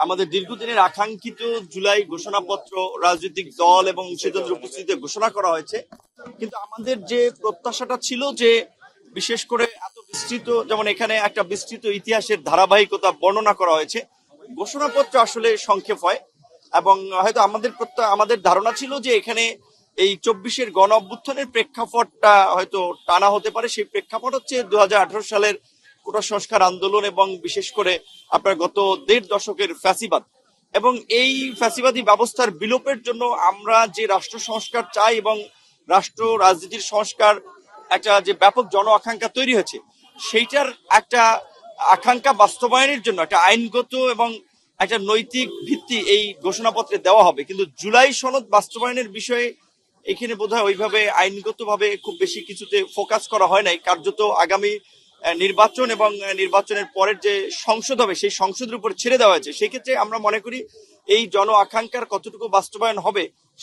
আমাদের দীর্ঘদিনের আকাঙ্ক্ষিত জুলাই ঘোষণাপত্র রাজনৈতিক দল এবং অংশীদারদের উপস্থিতিতে ঘোষণা করা হয়েছে। কিন্তু আমাদের যে প্রত্যাশাটা ছিল যে বিশেষ করে এত বিস্তৃত, যেমন এখানে একটা বিস্তৃত ইতিহাসের ধারাবাহিকতা বর্ণনা করা হয়েছে, ঘোষণাপত্র আসলে সংক্ষেপ হয়। এবং হয়তো আমাদের ধারণা ছিল যে এখানে এই 24-এর গণ অভ্যুত্থানের প্রেক্ষাপটটা হয়তো টানা হতে পারে। সেই প্রেক্ষাপট হচ্ছে 2018 সালের কোটা সংস্কার আন্দোলন এবং বিশেষ করে আপনার গত 1.5 দশকের ফ্যাসিবাদ এবং এই ফ্যাসিবাদী ব্যবস্থার বিলোপের জন্য আমরা যে রাষ্ট্র সংস্কার চাই এবং রাষ্ট্র রাজনীতির সংস্কার একটা যে ব্যাপক জন আকাঙ্ক্ষা তৈরি হয়েছে, সেইটার একটা আকাঙ্ক্ষা বাস্তবায়নের জন্য একটা আইনগত এবং একটা নৈতিক ভিত্তি এই ঘোষণাপত্রে দেওয়া হবে। কিন্তু জুলাই সনদ বাস্তবায়নের বিষয়ে এখানে বোধহয় ওইভাবে আইনগতভাবে খুব বেশি কিছুতে ফোকাস করা হয় নাই। কার্যত আগামী নির্বাচন এবং নির্বাচনের পরের যে সংসদ হবে সেই সংসদের উপর ছেড়ে দেওয়া হয়েছে। সেক্ষেত্রে আমরা মনে করি এই জন আকাঙ্ক্ষার কতটুকু বাস্তবায়ন হবে